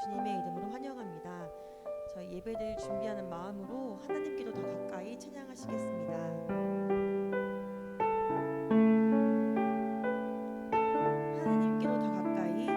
주님의 이름으로 환영합니다. 저희 예배를 준비하는 마음으로 하나님께로 더 가까이 찬양하시겠습니다. 하나님께로 더 가까이.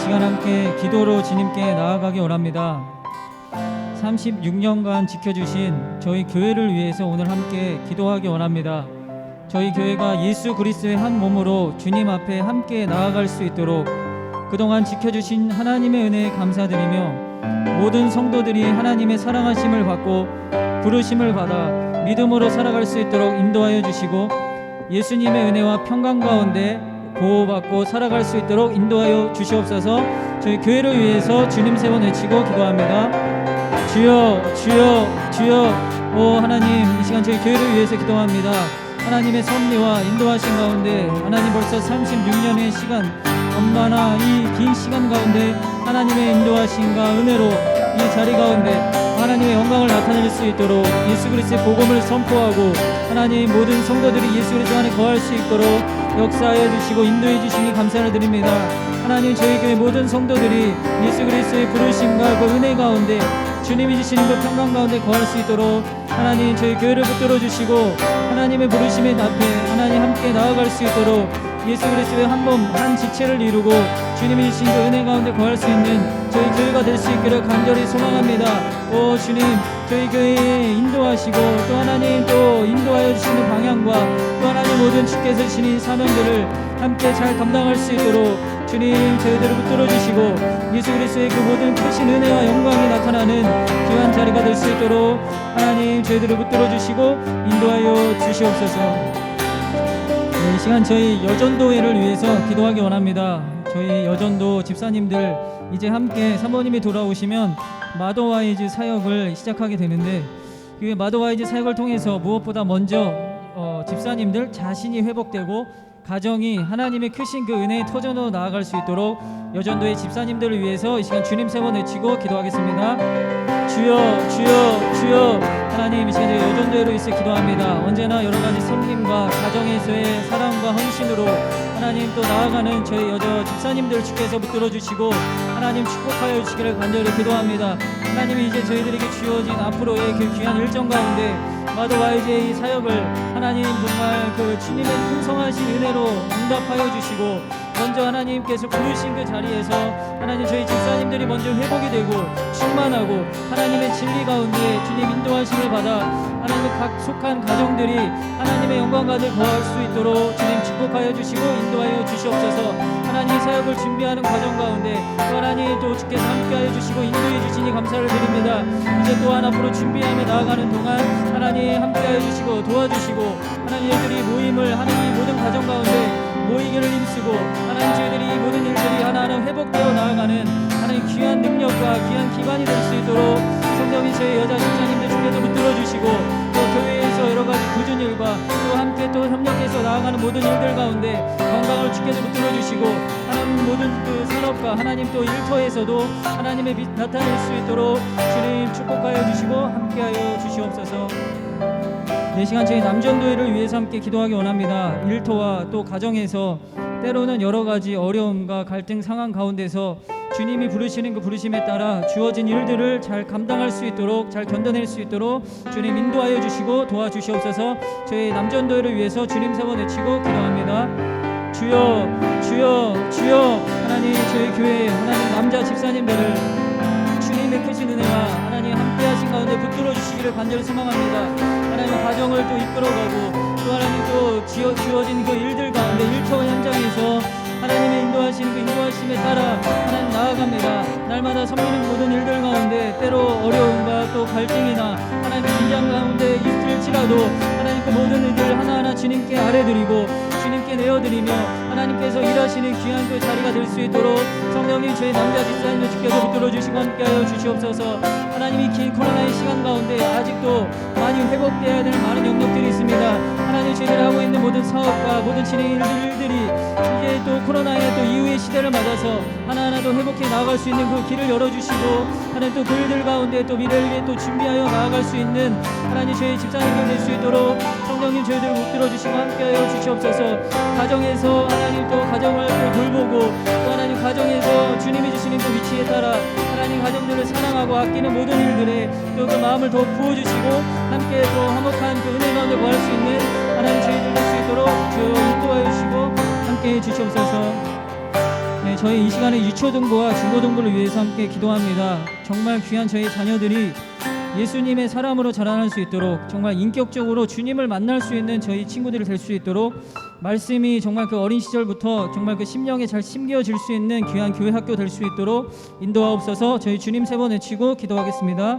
시간 함께 기도로 주님께 나아가기 원합니다. 36년간 지켜주신 저희 교회를 위해서 오늘 함께 기도하기 원합니다. 저희 교회가 예수 그리스도의 한 몸으로 주님 앞에 함께 나아갈 수 있도록 그동안 지켜주신 하나님의 은혜에 감사드리며 모든 성도들이 하나님의 사랑하심을 받고 부르심을 받아 믿음으로 살아갈 수 있도록 인도하여 주시고 예수님의 은혜와 평강 가운데 보호받고 살아갈 수 있도록 인도하여 주시옵소서. 저희 교회를 위해서 주님 세 번 외치고 기도합니다. 주여 주여 주여. 오 하나님, 이 시간 저희 교회를 위해서 기도합니다. 하나님의 섭리와 인도하신 가운데 하나님 벌써 36년의 시간, 얼마나 이 긴 시간 가운데 하나님의 인도하심과 은혜로 이 자리 가운데 하나님의 영광을 나타낼 수 있도록 예수 그리스도의 복음을 선포하고 하나님 모든 성도들이 예수 그리스도 안에 거할 수 있도록 역사하여 주시고 인도해 주시니 감사를 드립니다. 하나님, 저희 교회 모든 성도들이 예수 그리스도의 부르심과 그 은혜 가운데 주님이 주시는 그 평강 가운데 거할 수 있도록 하나님 저희 교회를 붙들어 주시고 하나님의 부르심에 앞에 하나님 함께 나아갈 수 있도록 예수 그리스도의 한 몸 한 지체를 이루고 주님이 주신 그 은혜 가운데 거할 수 있는 저희 교회가 될 수 있기를 간절히 소망합니다. 오 주님, 저희 교회에 인도하시고 또 하나님 또 인도하여 주시는 방향과 또 하나님 모든 주께서 주시는 사명들을 함께 잘 감당할 수 있도록 주님 저희들을 붙들어 주시고 예수 그리스도의 그 모든 크신 은혜와 영광이 나타나는 귀한 자리가 될 수 있도록 하나님 저희들을 붙들어 주시고 인도하여 주시옵소서. 이 시간 저희 여전도회를 위해서 기도하기 원합니다. 저희 여전도 집사님들 이제 함께 사모님이 돌아오시면 마더와이즈 사역을 시작하게 되는데 그 마더와이즈 사역을 통해서 무엇보다 먼저 집사님들 자신이 회복되고 가정이 하나님의 크신 그 은혜의 터전으로 나아갈 수 있도록 여전도의 집사님들을 위해서 이 시간 주님 세 번 외치고 기도하겠습니다. 주여 주여 주여. 하나님, 이 시간 여전도회로 있어 기도합니다. 언제나 여러 가지 섬김과 가정에서의 사랑과 헌신으로 하나님 또 나아가는 저희 여자 집사님들 주께서 붙들어 주시고 하나님 축복하여 주시기를 간절히 기도합니다. 하나님이 이제 저희들에게 주어진 앞으로의 그 귀한 일정 가운데 마더와이즈의 이 사역을 하나님 정말 그 주님의 풍성하신 은혜로 응답하여 주시고 먼저 하나님께서 부르신 그 자리에서 하나님 저희 집사님들이 먼저 회복이 되고 충만하고 하나님의 진리 가운데 주님 인도하심을 받아 하나님 각 속한 가정들이 하나님의 영광 가득 거할 수 있도록 주님 축복하여 주시고 인도하여 주시옵소서. 하나님 사역을 준비하는 과정 가운데 또 하나님 또 주께서 함께하여 주시고 인도해 주시니 감사를 드립니다. 이제 또한 앞으로 준비하며 나아가는 동안 하나님 함께하여 주시고 도와주시고 하나님 저희들이 모임을 하는 이 모든 과정 가운데 모이기를 힘쓰고 하나님 저희들이 이 모든 일들이 하나하나 회복되어 나아가는 하나님 귀한 능력과 귀한 기반이 될 수 있도록 성도님 저희 여자 집사님들 주께서 붙들어 주시고 또 교회에서 여러 가지 굳은 일과 또 함께 또 협력해서 나아가는 모든 일들 가운데 건강을 주께서 붙들어 주시고 하나님 모든 그 산업과 하나님 또 일터에서도 하나님의 빛 나타낼 수 있도록 주님 축복하여 주시고 함께하여 주시옵소서. 이 시간 저희 남전도회를 위해서 함께 기도하기 원합니다. 일터와 또 가정에서 때로는 여러 가지 어려움과 갈등 상황 가운데서 주님이 부르시는 그 부르심에 따라 주어진 일들을 잘 감당할 수 있도록 잘 견뎌낼 수 있도록 주님 인도하여 주시고 도와주시옵소서. 저희 남전도회를 위해서 주님 세 번 외치고 기도합니다. 주여 주여 주여. 하나님 저희 교회 하나님 남자 집사님들을 주님의 크신 은혜와 하나님 함께하신 가운데 붙들어 주시기를 간절히 소망합니다. 하나님 가정을 또 이끌어가고 또 하나님 또 주어진 그 일들 가운데 일터 현장에서 하나님의 인도하시는 그 인도하심에 따라 하나님 나아갑니다. 날마다 섬기는 모든 일들 가운데 때로 어려움과 또 갈등이나 하나님 긴장 가운데 있을지라도 하나님 그 모든 일들 하나하나 주님께 아뢰드리고 주님께 내어드리며 하나님께서 일하시는 귀한 그 자리가 될 수 있도록 성령님 저희 남자 집사님을 주께서 붙들어 주시고 함께하여 주시옵소서. 하나님이 긴 코로나의 시간 가운데 아직도 많이 회복되어야 될 많은 영역들이 있습니다. 하나님 저희들이 하고 있는 모든 사업과 모든 진행 일들이 이제 또 코로나의 또 이후의 시대를 맞아서 하나하나 더 회복해 나아갈 수 있는 그 길을 열어주시고 하나님 또 그 일들 가운데 또 미래를 위해 또 준비하여 나아갈 수 있는 하나님 저희 집사님들 될 수 있도록 성령님 저희들을 붙들어 주시고 함께하여 주시옵소서. 가정에서 하나님 또 가정을 또 돌보고 또 하나님 가정에서 주님이 주시는 그 위치에 따라 하나님 가정들을 사랑하고 아끼는 모든 일들에 또 그 마음을 더 부어주시고 함께 또 화목한 그 은혜 가운데 거할 수 있는 하나님 저희들 될 수 있도록 주 인도하여 주시고 함께해 주시옵소서. 네, 네, 저희 이 시간에 유초등부와 중고등부를 위해서 함께 기도합니다. 정말 귀한 저희 자녀들이 예수님의 사람으로 자라날 수 있도록, 정말 인격적으로 주님을 만날 수 있는 저희 친구들이 될 수 있도록, 말씀이 정말 그 어린 시절부터 정말 그 심령에 잘 심겨질 수 있는 귀한 교회 학교 될 수 있도록 인도하옵소서. 저희 주님 세 번 외치고 기도하겠습니다.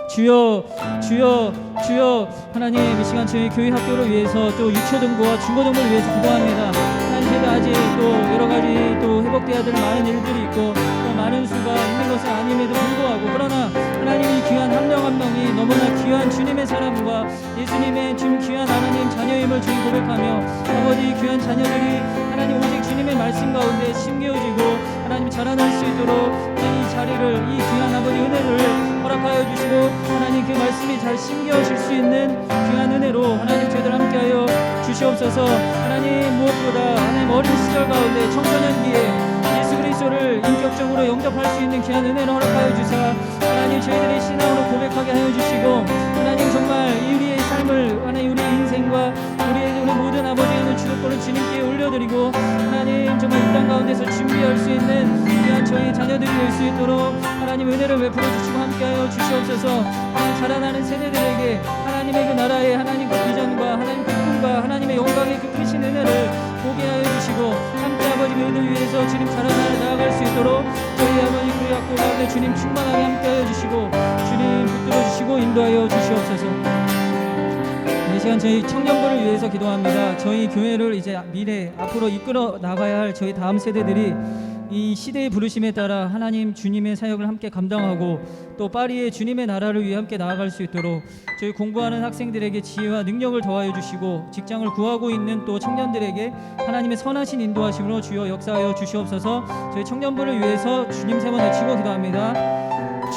주여, 주여, 주여. 하나님, 이 시간 저희 교회 학교를 위해서, 또 유초등부와 중고등부를 위해서 기도합니다. 하나님, 저희가 아직 또 여러 가지 또 회복돼야 될 많은 일들이 있고 또 많은 수가 있는 것은 아님에도 불구하고, 그러나 하나님이 귀한 한 명 한 명이 너무나 귀한 주님의 사람과 예수님의 좀 귀한 하나님 자녀임을 주님 고백하며, 아버지 귀한 자녀들이 하나님 오직 주님의 말씀 가운데 심겨지고 하나님 자라날 수 있도록 이 자리를, 이 귀한 아버지 은혜를 허락하여 주시고, 하나님 그 말씀이 잘 심겨질 수 있는 귀한 은혜로 하나님 저희들 함께하여 주시옵소서. 하나님, 무엇보다 하나님 어린 시절 가운데 청소년기에 예수 그리스도를 인격적으로 영접할 수 있는 귀한 은혜를 허락하여 주사, 하나님 저희들의 신앙으로 고백하게 하여 주시고, 하나님 정말 우리의 삶을, 하나님 우리의 인생과 우리 모든 아버지의 주도권을 주님께 올려드리고, 하나님 정말 이 땅 가운데서 준비할 수 있는 귀한 저희 자녀들이 될 수 있도록 하나님 은혜를 베풀어 주시고 함께하여 주시옵소서. 하나님 자라나는 세대들에게 하나님의 그 나라의 하나님 그 비전과 하나님 그 꿈과 하나님의 영광의 그 크신 은혜를 보게 하여 주시고, 함께 아버지 그들 위해서 주님 자라나 나아갈 수 있도록 저희 아버지 교회 학교 가운데 주님 충만하게 함께하여 주시고 주님 붙들어 주시고 인도하여 주시옵소서. 이 시간 저희 청년부를 위해서 기도합니다. 저희 교회를 이제 미래 앞으로 이끌어 나가야 할 저희 다음 세대들이 이 시대의 부르심에 따라 하나님 주님의 사역을 함께 감당하고 또 파리의 주님의 나라를 위해 함께 나아갈 수 있도록 저희 공부하는 학생들에게 지혜와 능력을 더하여 주시고, 직장을 구하고 있는 또 청년들에게 하나님의 선하신 인도하심으로 주여 역사하여 주시옵소서. 저희 청년부를 위해서 주님 세 번 외치고 기도합니다.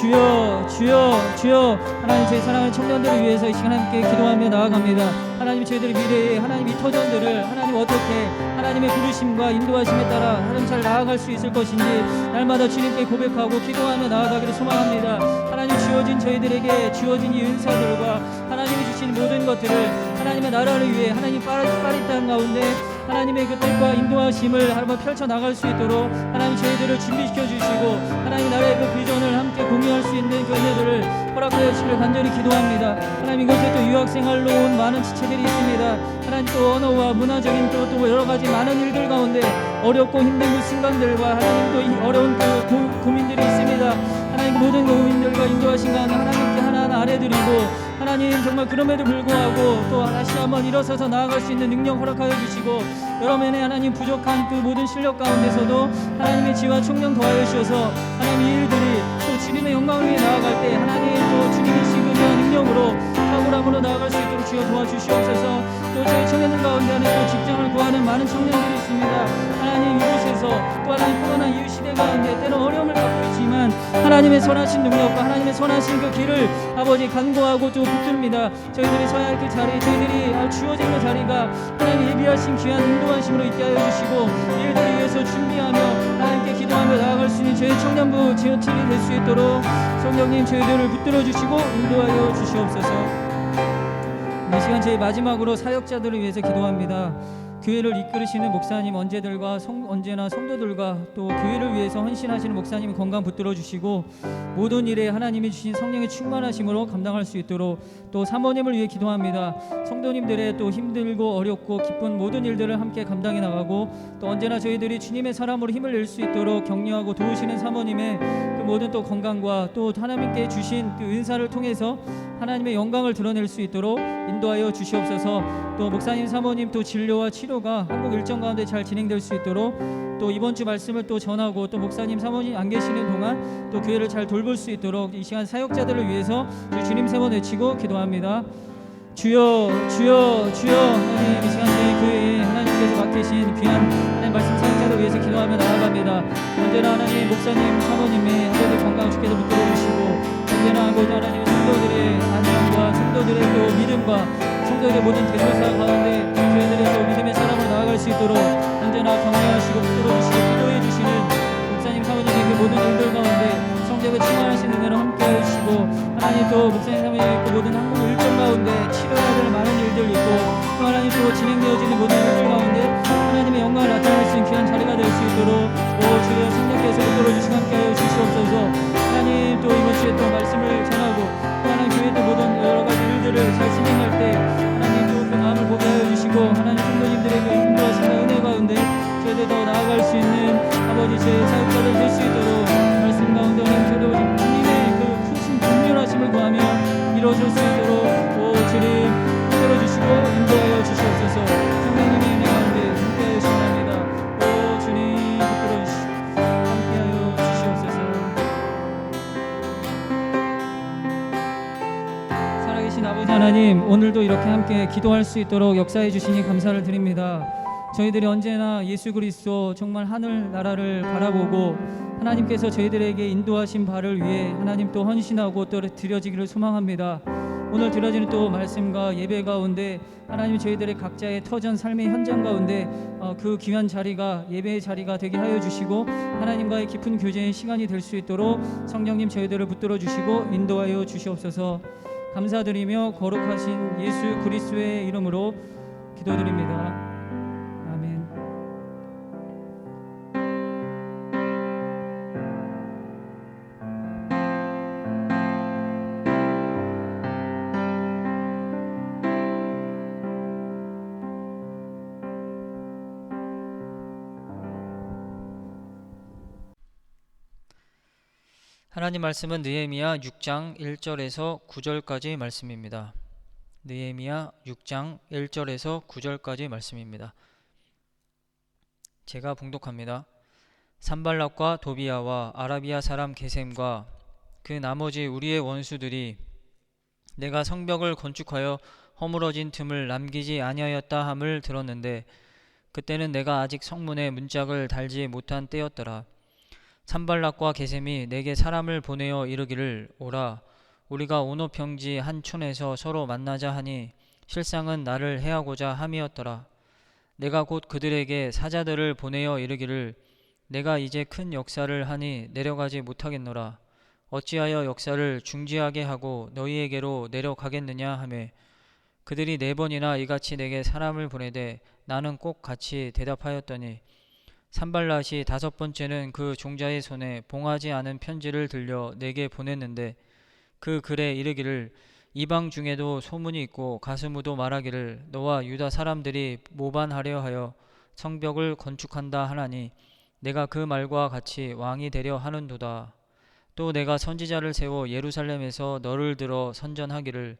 주여, 주여, 주여. 하나님 저희 사랑하는 청년들을 위해서 이 시간 함께 기도하며 나아갑니다. 하나님 저희들의 미래에 하나님 이 터전들을 하나님 어떻게 하나님의 부르심과 인도하심에 따라 하나님 잘 나아갈 수 있을 것인지 날마다 주님께 고백하고 기도하며 나아가기를 소망합니다. 하나님 주어진 저희들에게 주어진 이 은사들과 하나님이 주신 모든 것들을 하나님의 나라를 위해 하나님 파리 땅 가운데 하나님의 그 뜻과 인도하심을 한번 펼쳐나갈 수 있도록 하나님 저희들을 준비시켜 주시고, 하나님 나라의 그 비전을 함께 공유할 수 있는 그 은혜들을 허락하여 주시길 간절히 기도합니다. 하나님 이곳에 또 유학생활로 온 많은 지체들이 있습니다. 하나님 또 언어와 문화적인 또 여러 가지 많은 일들 가운데 어렵고 힘든 그 순간들과 하나님 또 이 어려운 그 고민들이 있습니다. 하나님 모든 고민들과 인도하신 간 하나님께 하나하나 아뢰드리고, 하나님 정말 그럼에도 불구하고 또 다시 한번 일어서서 나아갈 수 있는 능력 허락하여 주시고, 여러 면에 하나님 부족한 그 모든 실력 가운데서도 하나님의 지혜와 총명 더하여 주셔서 하나님 이 일들이 또 주님의 영광을 위해 나아갈 때 하나님 또 주님의 지금의 능력으로 탁월함으로 나아갈 수 있도록 주여 도와주시옵소서. 또 저희 청년들 가운데 또 직장을 구하는 많은 청년들이 있습니다. 하나님 이곳에서 또 하나님 코로나 이후 시대 가운데 때로 어려움을 갖고 있지만 하나님의 선하신 능력과 하나님의 선하신 그 길을 아버지 간구하고 또 붙듭니다. 저희들이 서야 할 그 자리, 저희들이 주어진 그 자리가 하나님 예비하신 귀한 인도하심으로 있게 하여 주시고, 일들을 위해서 준비하며 하나님께 기도하며 나아갈 수 있는 저희 청년부 지어팀이 될 수 있도록 성령님 저희들을 붙들어 주시고 인도하여 주시옵소서. 이 시간 저희 마지막으로 사역자들을 위해서 기도합니다. 교회를 이끌으시는 목사님 언제나 성도들과 또 교회를 위해서 헌신하시는 목사님 건강 붙들어 주시고, 모든 일에 하나님이 주신 성령의 충만하심으로 감당할 수 있도록 또 사모님을 위해 기도합니다. 성도님들의 또 힘들고 어렵고 기쁜 모든 일들을 함께 감당해 나가고, 또 언제나 저희들이 주님의 사람으로 힘을 낼 수 있도록 격려하고 도우시는 사모님의 그 모든 또 건강과 또 하나님께 주신 그 은사를 통해서 하나님의 영광을 드러낼 수 있도록 인도하여 주시옵소서. 또 목사님 사모님 또 진료와 치료가 한국 일정 가운데 잘 진행될 수 있도록, 또 이번 주 말씀을 또 전하고 또 목사님 사모님 안 계시는 동안 또 교회를 잘 돌볼 수 있도록 이 시간 사역자들을 위해서 주님 세 번 외치고 기도합니다. 주여, 주여, 주여. 하나님 이 시간 저희 교회에 하나님께서 맡기신 귀한 하나님 말씀 사역자를 위해서 기도하며 나아갑니다. 언제나 하나님 목사님 사모님의 아버지 건강 주께서 붙들어 주시고, 언제나 아버지 하나님 성도들의 안녕과 성도들의 또 믿음과 성도들의 모든 대조사 가운데 저희들의 또 믿음의 사람으로 나아갈 수 있도록 언제나 격려하시고 붙들어 주시고 기도해 주시는 목사님 사모님의 그 모든 일들 가운데 말씀 제배 충만하신 은혜로 함께하여 주시고 하나님 또 목사님 삶의 그 모든 한국 일정 가운데 치러야 될 많은 일들 있고 또 하나님 또 진행되어지는 모든 일들 가운데 하나님의 영광을 나타낼 수 있는 귀한 자리가 될 수 있도록 주여 성령께서 붙들어 주시고 함께하여 주시옵소서. 하나님 또 이번 주에 또 말씀을 전하고 또 하나님 교회 또 모든 여러 가지 일들을 잘 진행할 때 하나님 또 그 마음을 보게 하여 주시고 하나님 성도님들에게 인도하심과 은혜 가운데 저희들 더 나아갈 수 있는 아버지 제 사역자들 될 수 있도록 말씀 가운데 저희들 주님의 그 크신 긍휼하심을 구하며 이루어질 수 있도록 주님 붙들어 주시고 인도하여 주시옵소서. 성령님의 은혜 가운데 함께하여 주시옵나이다. 주님 붙들어 주시고 함께하여 주시옵소서. 살아계신 아버지 하나님, 오늘도 이렇게 함께 기도할 수 있도록 역사해 주시니 감사를 드립니다. 저희들이 언제나 예수 그리스도 정말 하늘 나라를 바라보고 하나님께서 저희들에게 인도하신 바를 위해 하나님 또 헌신하고 또 드려지기를 소망합니다. 오늘 드려지는 또 말씀과 예배 가운데 하나님 저희들의 각자의 터전 삶의 현장 가운데 그 귀한 자리가 예배의 자리가 되게 하여 주시고 하나님과의 깊은 교제의 시간이 될 수 있도록 성령님 저희들을 붙들어 주시고 인도하여 주시옵소서. 감사드리며 거룩하신 예수 그리스도의 이름으로 기도드립니다. 아멘. 하나님 말씀은 느헤미야 6장 1절에서 9절까지 말씀입니다. 느헤미야 6장 1절에서 9절까지 말씀입니다. 제가 봉독합니다. 산발락과 도비야와 아라비아 사람 게셈과 그 나머지 우리의 원수들이 내가 성벽을 건축하여 허물어진 틈을 남기지 아니하였다 함을 들었는데 그때는 내가 아직 성문에 문짝을 달지 못한 때였더라. 산발락과 게셈이 내게 사람을 보내어 이르기를 오라 우리가 오노 평지 한 촌에서 서로 만나자 하니 실상은 나를 해하고자 함이었더라. 내가 곧 그들에게 사자들을 보내어 이르기를 내가 이제 큰 역사를 하니 내려가지 못하겠노라. 어찌하여 역사를 중지하게 하고 너희에게로 내려가겠느냐 하매 그들이 4번이나 이같이 내게 사람을 보내되 나는 꼭 같이 대답하였더니 산발랏이 5번째는 그 종자의 손에 봉하지 않은 편지를 들려 내게 보냈는데 그 글에 이르기를 이방 중에도 소문이 있고 가스무도 말하기를 너와 유다 사람들이 모반하려 하여 성벽을 건축한다 하나니 내가 그 말과 같이 왕이 되려 하는도다. 또 내가 선지자를 세워 예루살렘에서 너를 들어 선전하기를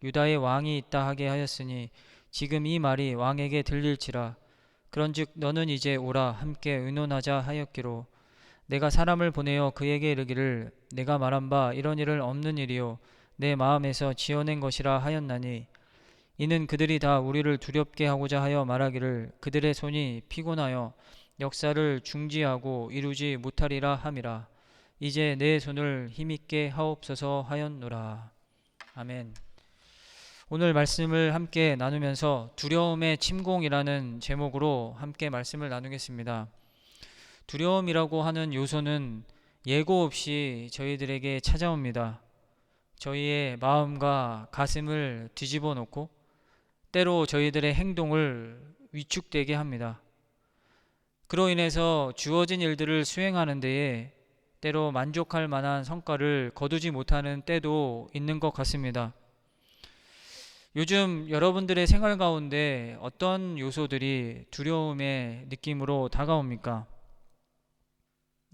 유다의 왕이 있다 하게 하였으니 지금 이 말이 왕에게 들릴지라. 그런즉 너는 이제 오라 함께 의논하자 하였기로 내가 사람을 보내어 그에게 이르기를 내가 말한 바 이런 일은 없는 일이요 내 마음에서 지어낸 것이라 하였나니 이는 그들이 다 우리를 두렵게 하고자 하여 말하기를 그들의 손이 피곤하여 역사를 중지하고 이루지 못하리라 함이라. 이제 내 손을 힘있게 하옵소서 하였노라. 아멘. 오늘 말씀을 함께 나누면서 두려움의 침공이라는 제목으로 함께 말씀을 나누겠습니다. 두려움이라고 하는 요소는 예고 없이 저희들에게 찾아옵니다. 저희의 마음과 가슴을 뒤집어 놓고 때로 저희들의 행동을 위축되게 합니다. 그로 인해서 주어진 일들을 수행하는 데에 때로 만족할 만한 성과를 거두지 못하는 때도 있는 것 같습니다. 요즘 여러분들의 생활 가운데 어떤 요소들이 두려움의 느낌으로 다가옵니까?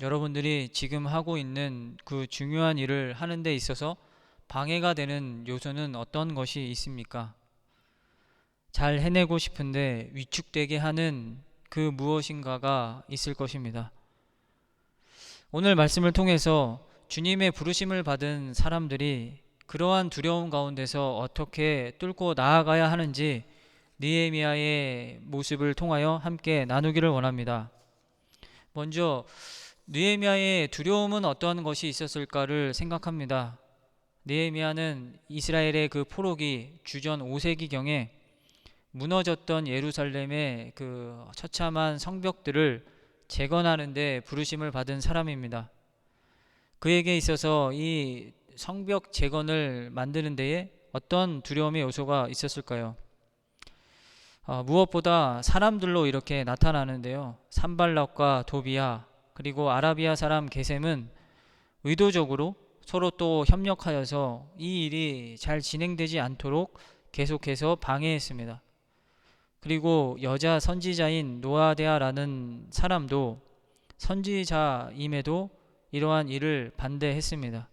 여러분들이 지금 하고 있는 그 중요한 일을 하는 데 있어서 방해가 되는 요소는 어떤 것이 있습니까? 잘 해내고 싶은데 위축되게 하는 그 무엇인가가 있을 것입니다. 오늘 말씀을 통해서 주님의 부르심을 받은 사람들이 그러한 두려움 가운데서 어떻게 뚫고 나아가야 하는지 느헤미야의 모습을 통하여 함께 나누기를 원합니다. 먼저 느헤미야의 두려움은 어떠한 것이 있었을까를 생각합니다. 느헤미야는 이스라엘의 그 포로기 주전 5세기경에 무너졌던 예루살렘의 그 처참한 성벽들을 재건하는 데 부르심을 받은 사람입니다. 그에게 있어서 이 성벽 재건을 만드는 데에 어떤 두려움의 요소가 있었을까요? 무엇보다 사람들로 이렇게 나타나는데요. 산발락과 도비야 그리고 아라비아 사람 게셈은 의도적으로 서로 또 협력하여서 이 일이 잘 진행되지 않도록 계속해서 방해했습니다. 그리고 여자 선지자인 노아데아라는 사람도 선지자임에도 이러한 일을 반대했습니다.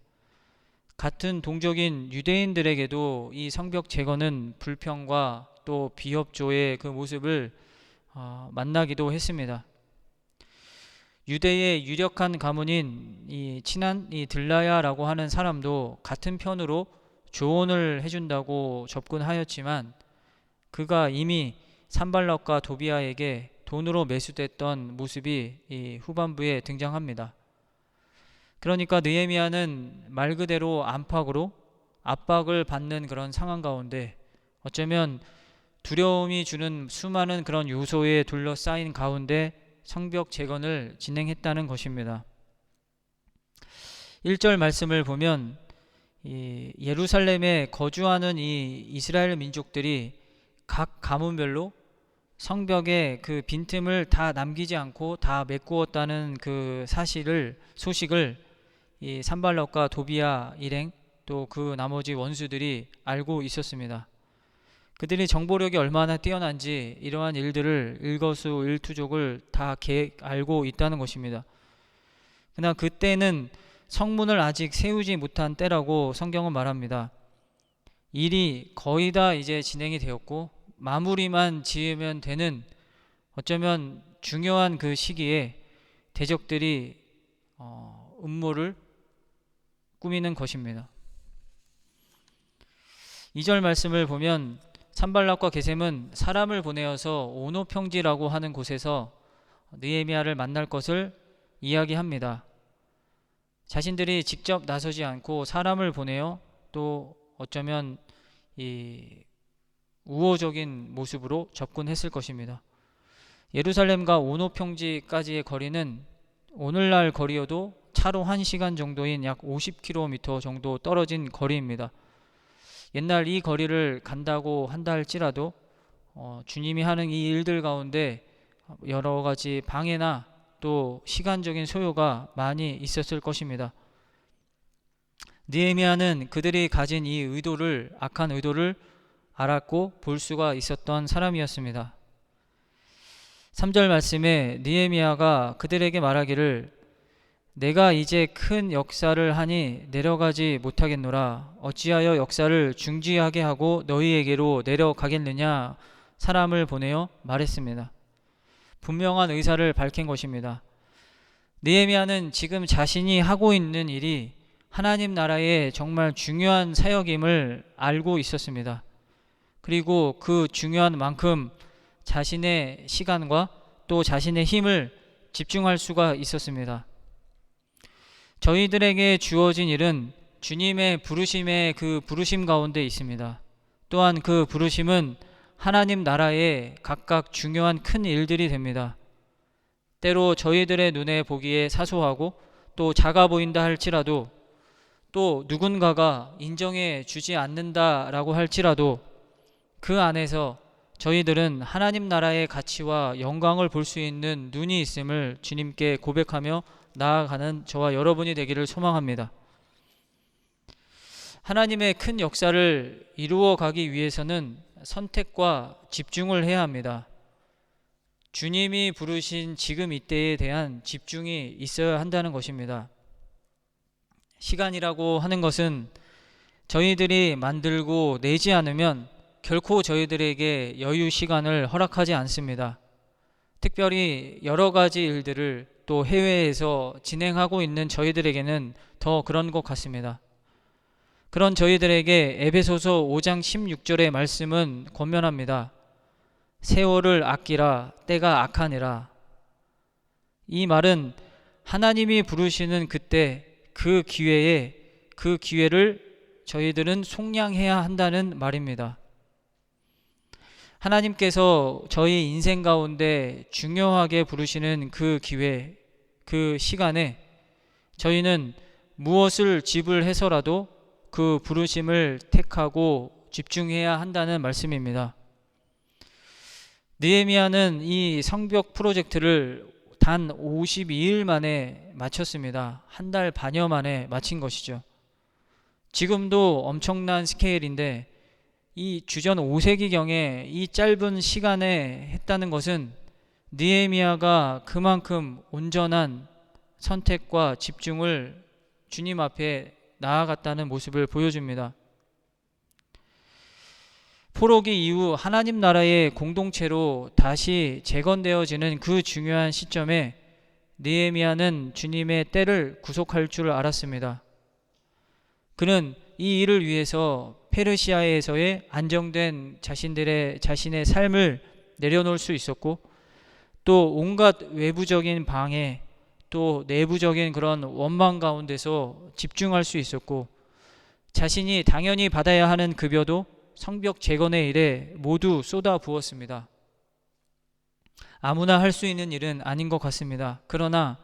같은 동족인 유대인들에게도 이 성벽 재건은 불평과 또 비협조의 그 모습을 만나기도 했습니다. 유대의 유력한 가문인 이 친한 이 들라야라고 하는 사람도 같은 편으로 조언을 해준다고 접근하였지만 그가 이미 산발락과 도비아에게 돈으로 매수됐던 모습이 이 후반부에 등장합니다. 그러니까 느헤미야는 말 그대로 안팎으로 압박을 받는 그런 상황 가운데 어쩌면 두려움이 주는 수많은 그런 요소에 둘러싸인 가운데 성벽 재건을 진행했다는 것입니다. 1절 말씀을 보면 이 예루살렘에 거주하는 이 이스라엘 민족들이 각 가문별로 성벽의 그 빈틈을 다 남기지 않고 다 메꾸었다는 그 소식을 이 산발락과 도비야 일행 또 그 나머지 원수들이 알고 있었습니다. 그들이 정보력이 얼마나 뛰어난지 이러한 일들을 일거수일투족을 다 알고 있다는 것입니다. 그러나 그때는 성문을 아직 세우지 못한 때라고 성경은 말합니다. 일이 거의 다 이제 진행이 되었고 마무리만 지으면 되는 어쩌면 중요한 그 시기에 대적들이 음모를 꾸미는 것입니다. 2절 말씀을 보면 산발락과 게셈은 사람을 보내어서 오노 평지라고 하는 곳에서 느헤미야를 만날 것을 이야기합니다. 자신들이 직접 나서지 않고 사람을 보내어 또 어쩌면 이 우호적인 모습으로 접근했을 것입니다. 예루살렘과 오노 평지까지의 거리는 오늘날 거리여도 차로 1시간 정도인 약 50km 정도 떨어진 거리입니다. 옛날 이 거리를 간다고 한다 할지라도 주님이 하는 이 일들 가운데 여러 가지 방해나 또 시간적인 소요가 많이 있었을 것입니다. 느헤미야는 그들이 가진 이 악한 의도를 알았고 볼 수가 있었던 사람이었습니다. 3절 말씀에 느헤미야가 그들에게 말하기를 내가 이제 큰 역사를 하니 내려가지 못하겠노라. 어찌하여 역사를 중지하게 하고 너희에게로 내려가겠느냐. 사람을 보내어 말했습니다. 분명한 의사를 밝힌 것입니다. 느헤미야는 지금 자신이 하고 있는 일이 하나님 나라의 정말 중요한 사역임을 알고 있었습니다. 그리고 그 중요한 만큼 자신의 시간과 또 자신의 힘을 집중할 수가 있었습니다. 저희들에게 주어진 일은 주님의 부르심의 그 부르심 가운데 있습니다. 또한 그 부르심은 하나님 나라의 각각 중요한 큰 일들이 됩니다. 때로 저희들의 눈에 보기에 사소하고 또 작아 보인다 할지라도 또 누군가가 인정해 주지 않는다라고 할지라도 그 안에서 저희들은 하나님 나라의 가치와 영광을 볼 수 있는 눈이 있음을 주님께 고백하며 나아가는 저와 여러분이 되기를 소망합니다. 하나님의 큰 역사를 이루어 가기 위해서는 선택과 집중을 해야 합니다. 주님이 부르신 지금 이때에 대한 집중이 있어야 한다는 것입니다. 시간이라고 하는 것은 저희들이 만들고 내지 않으면 결코 저희들에게 여유 시간을 허락하지 않습니다. 특별히 여러 가지 일들을 또 해외에서 진행하고 있는 저희들에게는 더 그런 것 같습니다. 그런 저희들에게 에베소서 5장 16절의 말씀은 권면합니다. 세월을 아끼라 때가 악하니라. 이 말은 하나님이 부르시는 그때 그 기회에 그 기회를 저희들은 속량해야 한다는 말입니다. 하나님께서 저희 인생 가운데 중요하게 부르시는 그 기회, 그 시간에 저희는 무엇을 지불해서라도 그 부르심을 택하고 집중해야 한다는 말씀입니다. 느헤미야는 이 성벽 프로젝트를 단 52일 만에 마쳤습니다. 한 달 반여 만에 마친 것이죠. 지금도 엄청난 스케일인데 이 주전 5세기경에 이 짧은 시간에 했다는 것은 느헤미야가 그만큼 온전한 선택과 집중을 주님 앞에 나아갔다는 모습을 보여줍니다. 포로기 이후 하나님 나라의 공동체로 다시 재건되어지는 그 중요한 시점에 느헤미야는 주님의 때를 구속할 줄 알았습니다. 그는 이 일을 위해서 페르시아에서의 안정된 자신의 삶을 내려놓을 수 있었고, 또 온갖 외부적인 방해, 또 내부적인 그런 원망 가운데서 집중할 수 있었고, 자신이 당연히 받아야 하는 급여도 성벽 재건의 일에 모두 쏟아 부었습니다. 아무나 할 수 있는 일은 아닌 것 같습니다. 그러나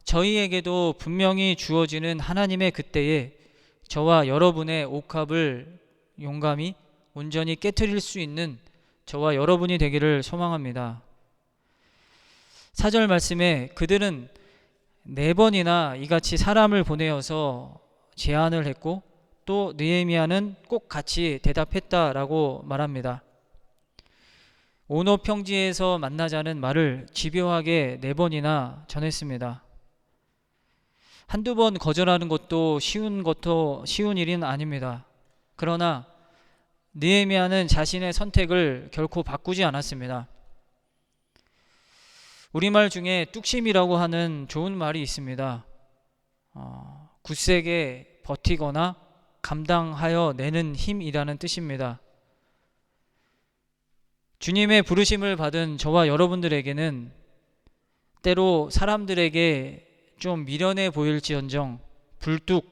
저희에게도 분명히 주어지는 하나님의 그때에 저와 여러분의 옥합을 용감히 온전히 깨트릴 수 있는 저와 여러분이 되기를 소망합니다. 4절 말씀에 그들은 4번이나 이같이 사람을 보내어서 제안을 했고, 또 느헤미야는 꼭 같이 대답했다라고 말합니다. 오노 평지에서 만나자는 말을 집요하게 4번이나 전했습니다. 한두 번 거절하는 것도 쉬운 일은 아닙니다. 그러나 느헤미야는 자신의 선택을 결코 바꾸지 않았습니다. 우리말 중에 뚝심이라고 하는 좋은 말이 있습니다. 굳세게 버티거나 감당하여 내는 힘이라는 뜻입니다. 주님의 부르심을 받은 저와 여러분들에게는 때로 사람들에게 좀 미련해 보일지언정 불뚝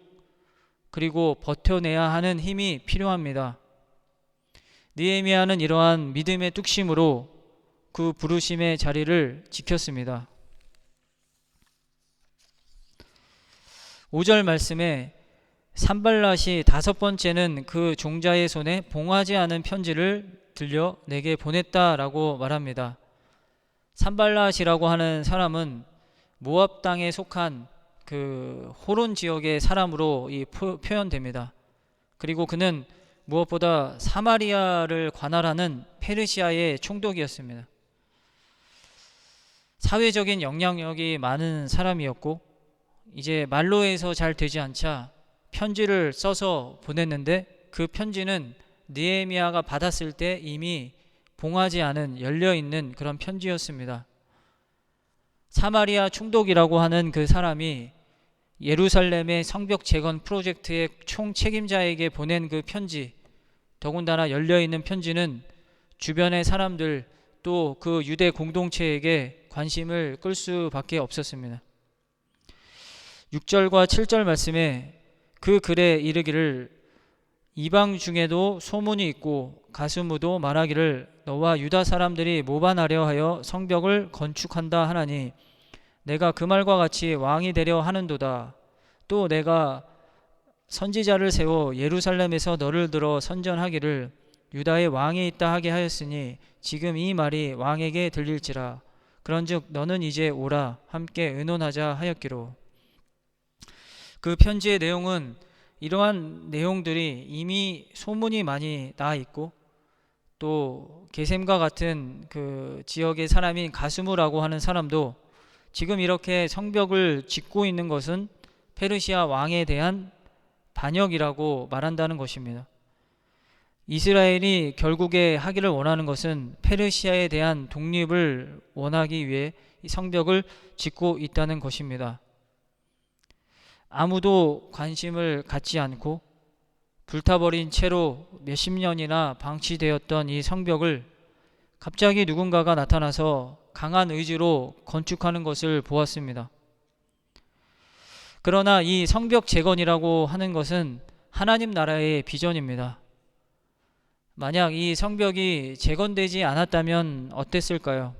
그리고 버텨내야 하는 힘이 필요합니다. 느헤미야는 이러한 믿음의 뚝심으로 그 부르심의 자리를 지켰습니다. 5절 말씀에 산발랏이 5번째는 그 종자의 손에 봉하지 않은 편지를 들려 내게 보냈다라고 말합니다. 산발랏이라고 하는 사람은 모압 땅에 속한 그 호론 지역의 사람으로 표현됩니다. 그리고 그는 무엇보다 사마리아를 관할하는 페르시아의 총독이었습니다. 사회적인 영향력이 많은 사람이었고, 이제 말로 해서 잘 되지 않자 편지를 써서 보냈는데, 그 편지는 느헤미야가 받았을 때 이미 봉하지 않은 열려있는 그런 편지였습니다. 사마리아 총독이라고 하는 그 사람이 예루살렘의 성벽 재건 프로젝트의 총책임자에게 보낸 그 편지, 더군다나 열려있는 편지는 주변의 사람들 또 그 유대 공동체에게 관심을 끌 수밖에 없었습니다. 6절과 7절 말씀에 그 글에 이르기를 이방 중에도 소문이 있고 가스무도 말하기를 너와 유다 사람들이 모반하려 하여 성벽을 건축한다 하나니 내가 그 말과 같이 왕이 되려 하는도다. 또 내가 선지자를 세워 예루살렘에서 너를 들어 선전하기를 유다의 왕이 있다 하게 하였으니 지금 이 말이 왕에게 들릴지라. 그런즉 너는 이제 오라 함께 의논하자 하였기로. 그 편지의 내용은 이러한 내용들이 이미 소문이 많이 나 있고, 또 게셈과 같은 그 지역의 사람인 가스무라고 하는 사람도 지금 이렇게 성벽을 짓고 있는 것은 페르시아 왕에 대한 반역이라고 말한다는 것입니다. 이스라엘이 결국에 하기를 원하는 것은 페르시아에 대한 독립을 원하기 위해 이 성벽을 짓고 있다는 것입니다. 아무도 관심을 갖지 않고 불타버린 채로 몇십 년이나 방치되었던 이 성벽을 갑자기 누군가가 나타나서 강한 의지로 건축하는 것을 보았습니다. 그러나 이 성벽 재건이라고 하는 것은 하나님 나라의 비전입니다. 만약 이 성벽이 재건되지 않았다면 어땠을까요?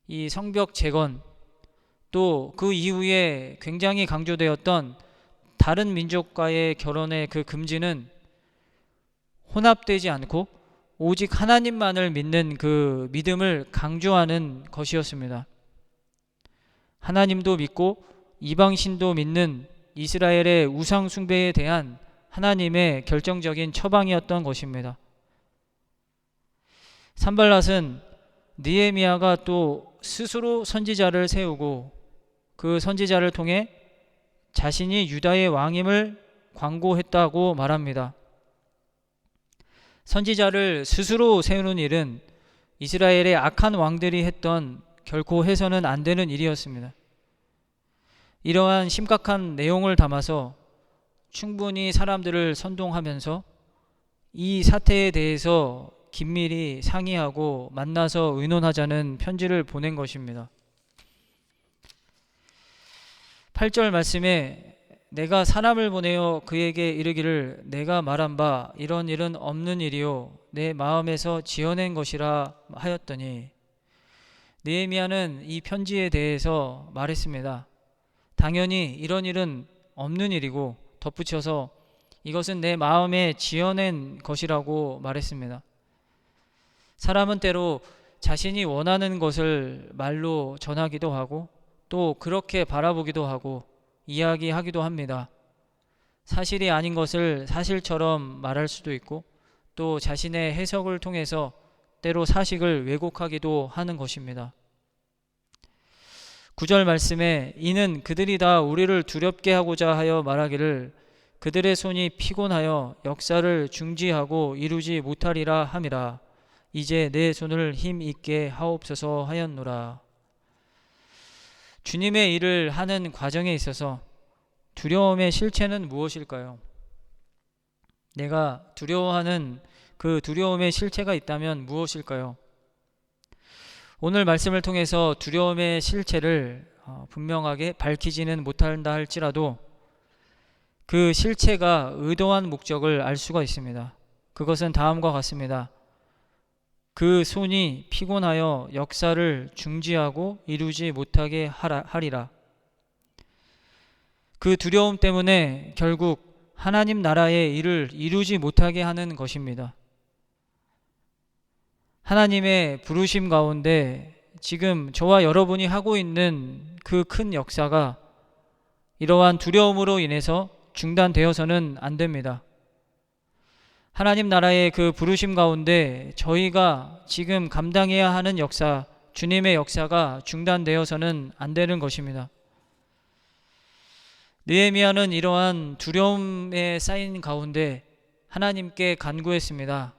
이 성벽 재건, 또 그 이후에 굉장히 강조되었던 다른 민족과의 결혼의 그 금지는 혼합되지 않고 오직 하나님만을 믿는 그 믿음을 강조하는 것이었습니다. 하나님도 믿고 이방신도 믿는 이스라엘의 우상 숭배에 대한 하나님의 결정적인 처방이었던 것입니다. 산발랏은 느헤미야가 또 스스로 선지자를 세우고 그 선지자를 통해 자신이 유다의 왕임을 광고했다고 말합니다. 선지자를 스스로 세우는 일은 이스라엘의 악한 왕들이 했던 결코 해서는 안 되는 일이었습니다. 이러한 심각한 내용을 담아서 충분히 사람들을 선동하면서 이 사태에 대해서 긴밀히 상의하고 만나서 의논하자는 편지를 보낸 것입니다. 8절 말씀에 내가 사람을 보내어 그에게 이르기를 내가 말한 바 이런 일은 없는 일이요 내 마음에서 지어낸 것이라 하였더니, 느헤미야는 이 편지에 대해서 말했습니다. 당연히 이런 일은 없는 일이고 덧붙여서 이것은 내 마음에 지어낸 것이라고 말했습니다. 사람은 때로 자신이 원하는 것을 말로 전하기도 하고 또 그렇게 바라보기도 하고 이야기하기도 합니다. 사실이 아닌 것을 사실처럼 말할 수도 있고 또 자신의 해석을 통해서 때로 사실을 왜곡하기도 하는 것입니다. 9절 말씀에 이는 그들이 다 우리를 두렵게 하고자 하여 말하기를 그들의 손이 피곤하여 역사를 중지하고 이루지 못하리라 함이라. 이제 내 손을 힘 있게 하옵소서 하였노라. 주님의 일을 하는 과정에 있어서 두려움의 실체는 무엇일까요? 내가 두려워하는 그 두려움의 실체가 있다면 무엇일까요? 오늘 말씀을 통해서 두려움의 실체를 분명하게 밝히지는 못한다 할지라도 그 실체가 의도한 목적을 알 수가 있습니다. 그것은 다음과 같습니다. 그 손이 피곤하여 역사를 중지하고 이루지 못하게 하리라. 그 두려움 때문에 결국 하나님 나라의 일을 이루지 못하게 하는 것입니다. 하나님의 부르심 가운데 지금 저와 여러분이 하고 있는 그 큰 역사가 이러한 두려움으로 인해서 중단되어서는 안 됩니다. 하나님 나라의 그 부르심 가운데 저희가 지금 감당해야 하는 역사, 주님의 역사가 중단되어서는 안 되는 것입니다. 느헤미야는 이러한 두려움에 쌓인 가운데 하나님께 간구했습니다.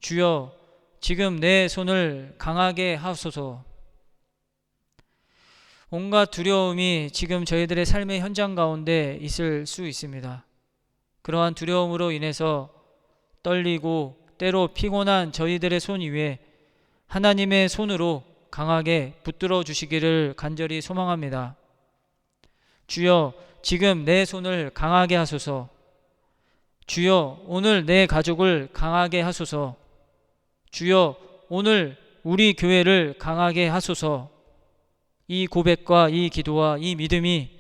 주여, 지금 내 손을 강하게 하소서. 온갖 두려움이 지금 저희들의 삶의 현장 가운데 있을 수 있습니다. 그러한 두려움으로 인해서 떨리고 때로 피곤한 저희들의 손 위에 하나님의 손으로 강하게 붙들어 주시기를 간절히 소망합니다. 주여, 지금 내 손을 강하게 하소서. 주여, 오늘 내 가족을 강하게 하소서. 주여, 오늘 우리 교회를 강하게 하소서. 이 고백과 이 기도와 이 믿음이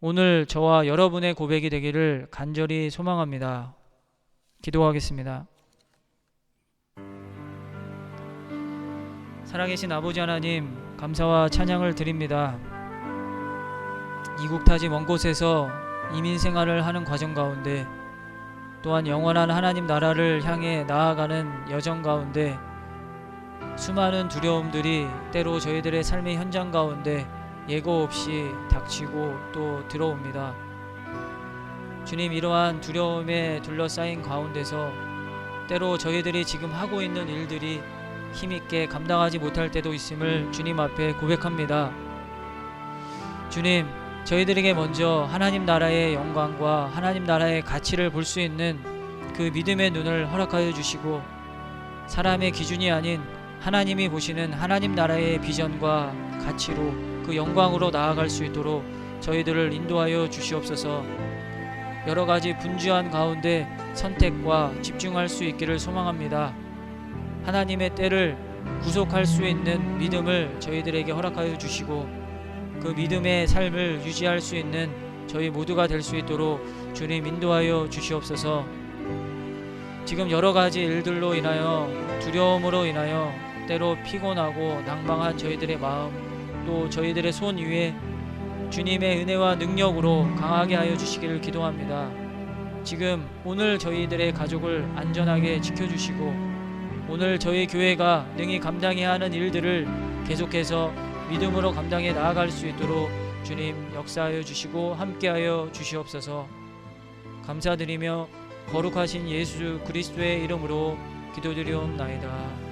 오늘 저와 여러분의 고백이 되기를 간절히 소망합니다. 기도하겠습니다. 살아계신 아버지 하나님, 감사와 찬양을 드립니다. 이국 타지 먼 곳에서 이민 생활을 하는 과정 가운데 또한 영원한 하나님 나라를 향해 나아가는 여정 가운데 수많은 두려움들이 때로 저희들의 삶의 현장 가운데 예고 없이 닥치고 또 들어옵니다. 주님, 이러한 두려움에 둘러싸인 가운데서 때로 저희들이 지금 하고 있는 일들이 힘있게 감당하지 못할 때도 있음을 주님 앞에 고백합니다. 주님, 저희들에게 먼저 하나님 나라의 영광과 하나님 나라의 가치를 볼 수 있는 그 믿음의 눈을 허락하여 주시고 사람의 기준이 아닌 하나님이 보시는 하나님 나라의 비전과 가치로 그 영광으로 나아갈 수 있도록 저희들을 인도하여 주시옵소서. 여러 가지 분주한 가운데 선택과 집중할 수 있기를 소망합니다. 하나님의 때를 구속할 수 있는 믿음을 저희들에게 허락하여 주시고 그 그 믿음의 삶을 유지할 수 있는 저희 모두가 될 수 있도록 주님 인도하여 주시옵소서. 지금 여러 가지 일들로 인하여 두려움으로 인하여 때로 피곤하고 낭망한 저희들의 마음, 또 저희들의 손 위에 주님의 은혜와 능력으로 강하게 하여 주시기를 기도합니다. 지금 오늘 저희들의 가족을 안전하게 지켜주시고 오늘 저희 교회가 능히 감당해야 하는 일들을 계속해서 믿음으로 감당해 나아갈 수 있도록 주님 역사하여 주시고 함께하여 주시옵소서. 감사드리며 거룩하신 예수 그리스도의 이름으로 기도드리옵나이다.